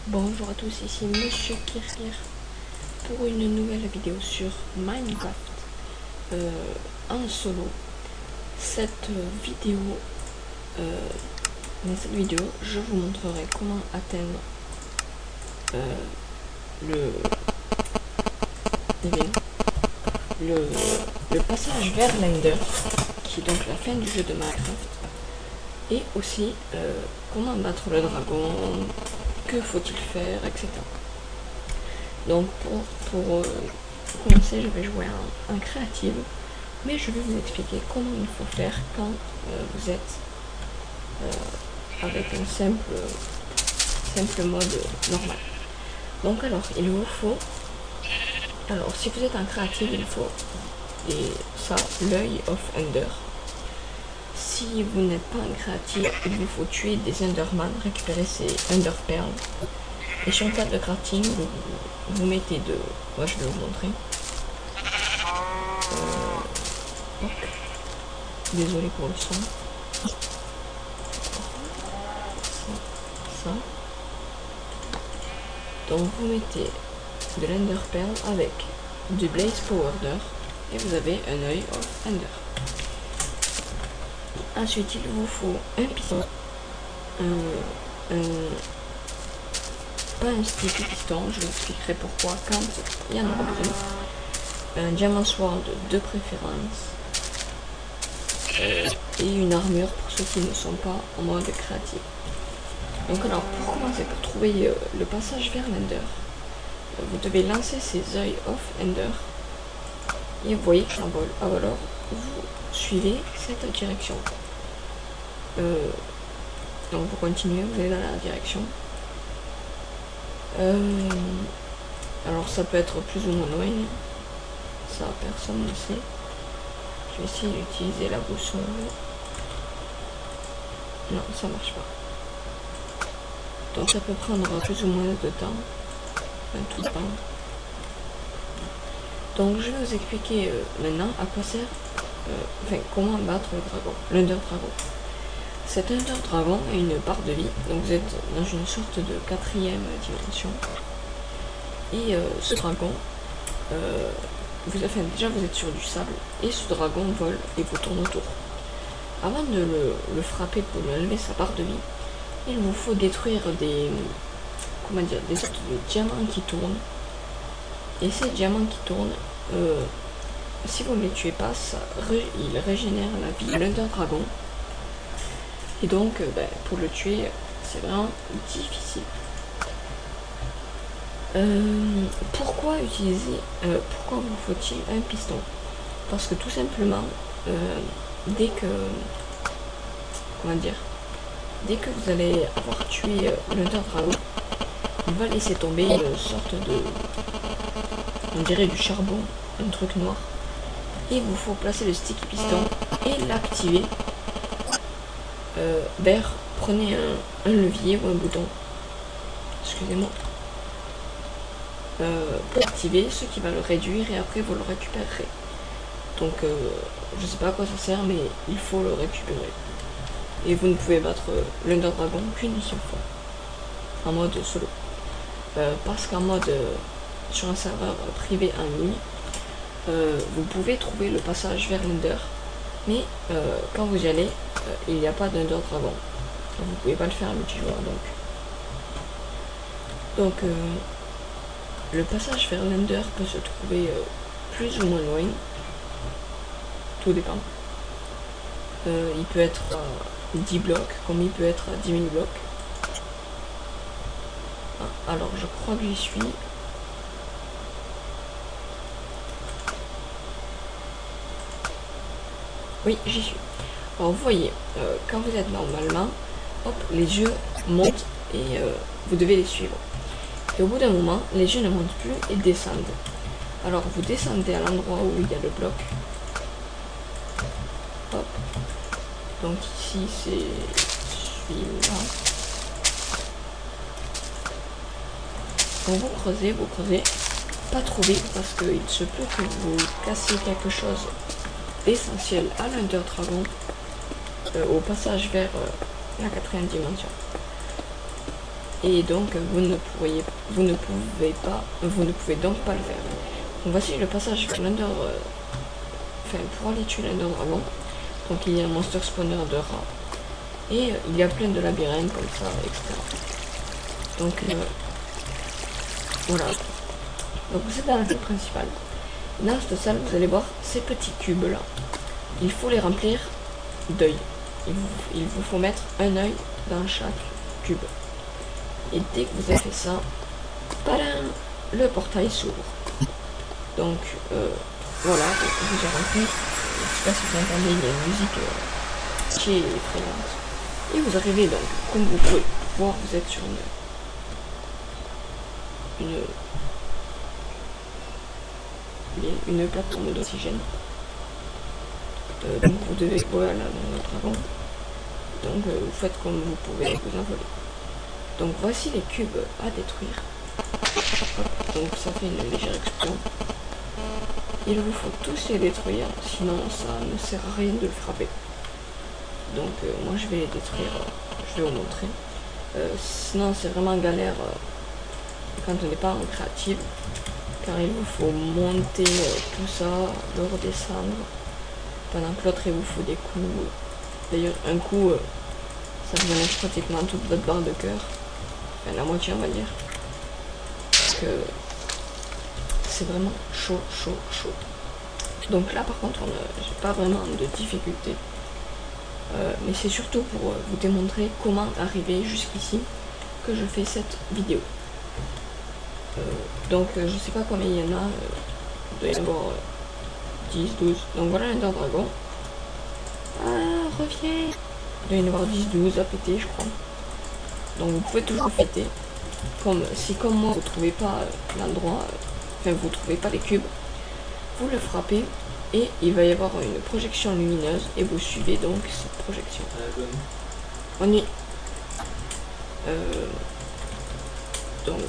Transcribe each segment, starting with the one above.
Bonjour à tous, ici Monsieur Kirkir pour une nouvelle vidéo sur Minecraft en solo. Dans cette vidéo, je vous montrerai comment atteindre le passage vers l'Ender, qui est donc la fin du jeu de Minecraft, et aussi comment battre le dragon, que faut-il faire, etc. Donc pour commencer, je vais jouer en créative, mais je vais vous expliquer comment il faut faire quand vous êtes avec un simple mode normal. Donc alors, il vous faut, si vous êtes en créative, il faut l'œil of Ender. Si vous n'êtes pas en créative, il vous faut tuer des Enderman, récupérer ces Ender Pearls. Et sur une table de crafting, vous mettez de... Moi je vais vous montrer. Désolé pour le son. Ça. Donc vous mettez de l'Ender Pearl avec du Blaze Powder et vous avez un œil of Ender. Ensuite, il vous faut un piston, pas un stick piston, je vous expliquerai pourquoi quand il y en aura besoin. Un Diamond Sword de préférence et une armure pour ceux qui ne sont pas en mode créatif. Donc alors, pour commencer, pour trouver le passage vers l'Ender, vous devez lancer ces œils of Ender et vous voyez que j'envole. Alors, vous suivez cette direction. Donc vous continuez, vous allez dans la direction. Alors ça peut être plus ou moins loin, ça personne ne sait. Je vais essayer d'utiliser la boussole. Non, ça marche pas. Donc ça peut prendre plus ou moins de temps, un tout temps. Donc je vais vous expliquer maintenant à quoi sert, comment battre le dragon, l'Ender Dragon. Cet Ender Dragon a une barre de vie, donc vous êtes dans une sorte de 4e dimension. Et ce dragon, déjà vous êtes sur du sable, et ce dragon vole et vous tourne autour. Avant de le frapper pour lui enlever sa barre de vie, il vous faut détruire des sortes de diamants qui tournent. Et ces diamants qui tournent, si vous ne les tuez pas, il régénère la vie de l'Ender Dragon. Et donc, pour le tuer, c'est vraiment difficile. Pourquoi vous faut-il un piston? Parce que tout simplement, dès que vous allez avoir tué l'Ender Dragon, il va laisser tomber une sorte de, on dirait du charbon, un truc noir. Et il vous faut placer le stick piston et l'activer. Prenez un levier ou un bouton, excusez-moi, pour activer, ce qui va le réduire et après vous le récupérerez. Donc je sais pas à quoi ça sert, mais il faut le récupérer. Et vous ne pouvez battre l'Ender Dragon qu'une seule fois en mode solo, parce qu'en mode sur un serveur privé en ligne, vous pouvez trouver le passage vers l'Ender, mais quand vous y allez, il n'y a pas d'Ender Dragon. Vous ne pouvez pas le faire à multijoueur donc. Le passage vers l'Ender peut se trouver plus ou moins loin. Tout dépend. Il peut être à 10 blocs, comme il peut être à 10 000 blocs. Alors je crois que j'y suis. Oui, j'y suis. Alors vous voyez, quand vous êtes normalement, hop, les yeux montent et vous devez les suivre. Et au bout d'un moment, les yeux ne montent plus et descendent. Alors vous descendez à l'endroit où il y a le bloc. Hop. Donc ici c'est celui-là. Donc vous creusez. Pas trop vite parce qu'il se peut que vous cassiez quelque chose d'essentiel à l'Ender Dragon au passage vers la 4e dimension. et donc vous ne pouvez donc pas le faire. Donc voici le passage pour l'Ender, pour aller tuer l'Ender Dragon. Donc il y a un monster spawner de rats et il y a plein de labyrinthes comme ça, etc. Donc voilà. Donc vous êtes dans la salle principale. Dans cette salle, vous allez voir ces petits cubes là. Il faut les remplir d'œil. Il vous faut mettre un œil dans chaque cube. Et dès que vous avez fait ça, tadam, le portail s'ouvre. Donc voilà, j'ai rempli. Je ne sais pas si vous entendez, il y a une musique qui est effrayante. Et vous arrivez donc, comme vous pouvez voir, vous êtes sur une plateforme d'oxygène. Donc vous devez voilà dans le dragon. Donc vous faites comme vous pouvez, vous envoler. Donc voici les cubes à détruire. Donc ça fait une légère explosion. Il vous faut tous les détruire, sinon ça ne sert à rien de le frapper. Donc moi je vais les détruire, je vais vous montrer. Sinon c'est vraiment galère quand on n'est pas en créative, car il vous faut monter tout ça, le redescendre, pendant que l'autre il vous faut des coups. D'ailleurs un coup ça vous enlève pratiquement toute votre barre de cœur, enfin la moitié on va dire, parce que c'est vraiment chaud. Donc là par contre j'ai pas vraiment de difficulté, mais c'est surtout pour vous démontrer comment arriver jusqu'ici que je fais cette vidéo. Donc je sais pas combien il y en a, il doit y en avoir 10, 12, donc voilà l'Ender Dragon. Ah, reviens. Il doit y en avoir 10, 12 à péter je crois. Donc vous pouvez toujours péter. Si comme moi vous trouvez pas l'endroit, enfin vous trouvez pas les cubes, vous le frappez et il va y avoir une projection lumineuse et vous suivez donc cette projection. On y donc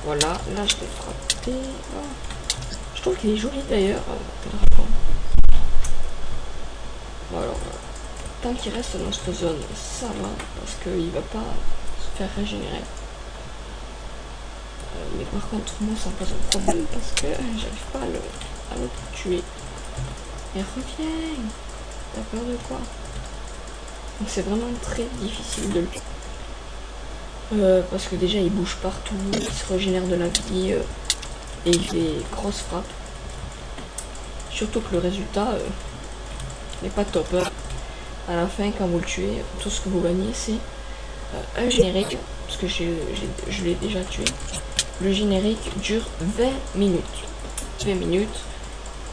voilà, là je l'ai frappé. Oh. Je trouve qu'il est joli d'ailleurs, le dragon. Bon, alors tant qu'il reste dans cette zone ça va, parce qu'il va pas se faire régénérer. Mais par contre moi ça me pose un problème parce que j'arrive pas à le tuer. Et reviens. T'as peur de quoi? Donc c'est vraiment très difficile de le tuer. Parce que déjà il bouge partout, il se régénère de la vie et il fait grosses frappes. Surtout que le résultat n'est pas top. À la fin quand vous le tuez, tout ce que vous gagnez c'est un générique, parce que je l'ai déjà tué. Le générique dure 20 minutes. 20 minutes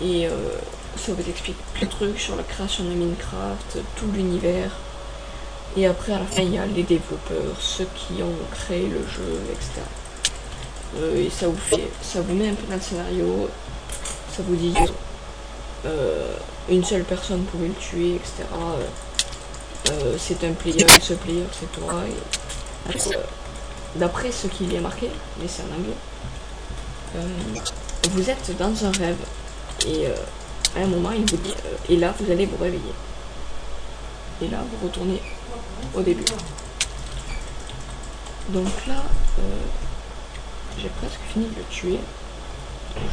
et ça vous explique plein de trucs sur la création de Minecraft, tout l'univers. Et après à la fin il y a les développeurs, ceux qui ont créé le jeu, etc. Et ça vous met un peu dans le scénario, ça vous dit une seule personne pouvait le tuer, etc. C'est un player, ce player c'est toi. D'après ce qu'il y a marqué, mais c'est en anglais, vous êtes dans un rêve et à un moment il vous dit et là vous allez vous réveiller. Et là vous retournez au début. Donc là j'ai presque fini de le tuer.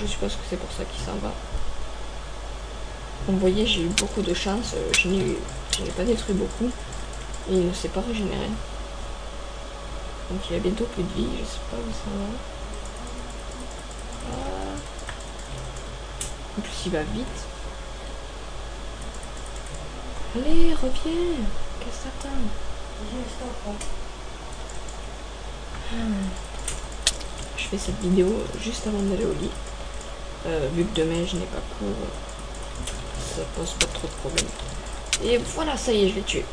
Je suppose que c'est pour ça qu'il s'en va. Vous voyez, j'ai eu beaucoup de chance, je n'ai pas détruit beaucoup et il ne s'est pas régénéré. Donc il a bientôt plus de vie, je sais pas où ça va. Ah. En plus il va vite. Allez, reviens. Qu'est-ce que t'attends? Je fais cette vidéo juste avant d'aller au lit. Vu que demain je n'ai pas cours, ça pose pas trop de problèmes. Et voilà, ça y est, je l'ai tué.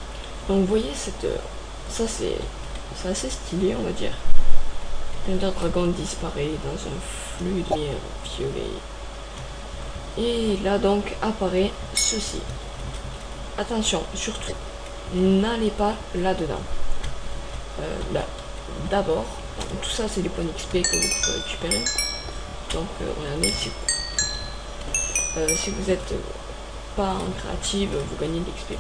Donc vous voyez, ça c'est assez stylé, on va dire. L'Ender Dragon disparaît dans un flux de lumière violet. Et là donc apparaît ceci. Attention, surtout, n'allez pas là-dedans. D'abord, tout ça c'est des points XP que vous pouvez récupérer. Donc regardez, si vous êtes pas en créative, vous gagnez de l'XP.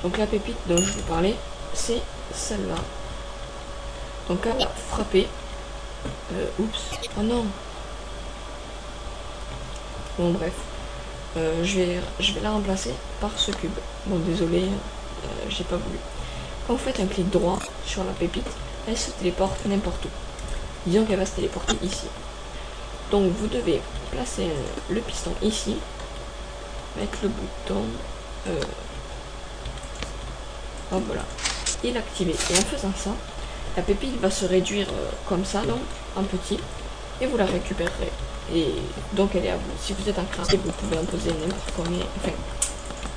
Donc la pépite dont je vous parlais, c'est celle-là. Donc quand elle a frappé, oups, oh non. Bon bref, je vais la remplacer par ce cube. Bon désolé, j'ai pas voulu. Quand vous faites un clic droit sur la pépite, elle se téléporte n'importe où. Disons qu'elle va se téléporter ici. Donc vous devez placer le piston ici, mettre le bouton, hop voilà, et l'activer. Et en faisant ça, la pépite va se réduire comme ça, donc en petit, et vous la récupérerez. Et donc elle est à vous. Si vous êtes un craqué, vous pouvez imposer n'importe combien, enfin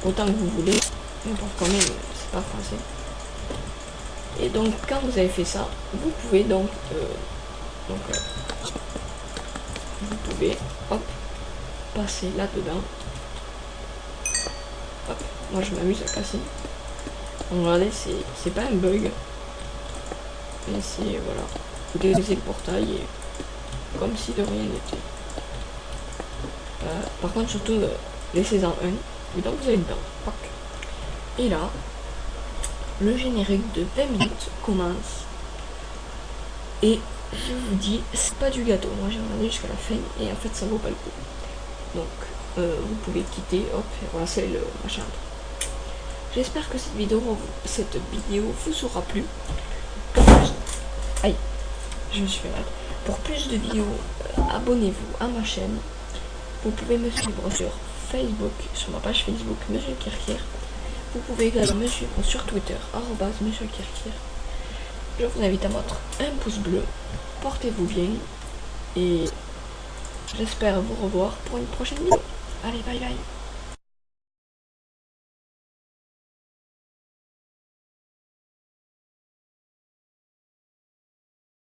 autant que vous voulez, n'importe combien, c'est pas français. Et donc quand vous avez fait ça, vous pouvez donc vous pouvez hop passer là-dedans. Hop, moi je m'amuse à casser. Donc regardez, c'est pas un bug. Mais c'est voilà. Vous délaissez le portail et comme si de rien n'était. Par contre surtout laissez-en un. Et donc vous avez dedans. Hop. Et là, le générique de 20 minutes commence. Et je vous dis, c'est pas du gâteau. Moi j'ai regardé jusqu'à la fin et en fait ça vaut pas le coup. Donc vous pouvez quitter, hop, et relancer le machin. J'espère que cette vidéo vous aura plu. Aïe, je me suis fait mal. Pour plus de vidéos, abonnez-vous à ma chaîne. Vous pouvez me suivre sur Facebook, sur ma page Facebook, Monsieur Kirkir. Vous pouvez également me suivre sur Twitter, @Monsieur Kirkir. Je vous invite à mettre un pouce bleu. Portez-vous bien. Et j'espère vous revoir pour une prochaine vidéo. Allez, bye bye.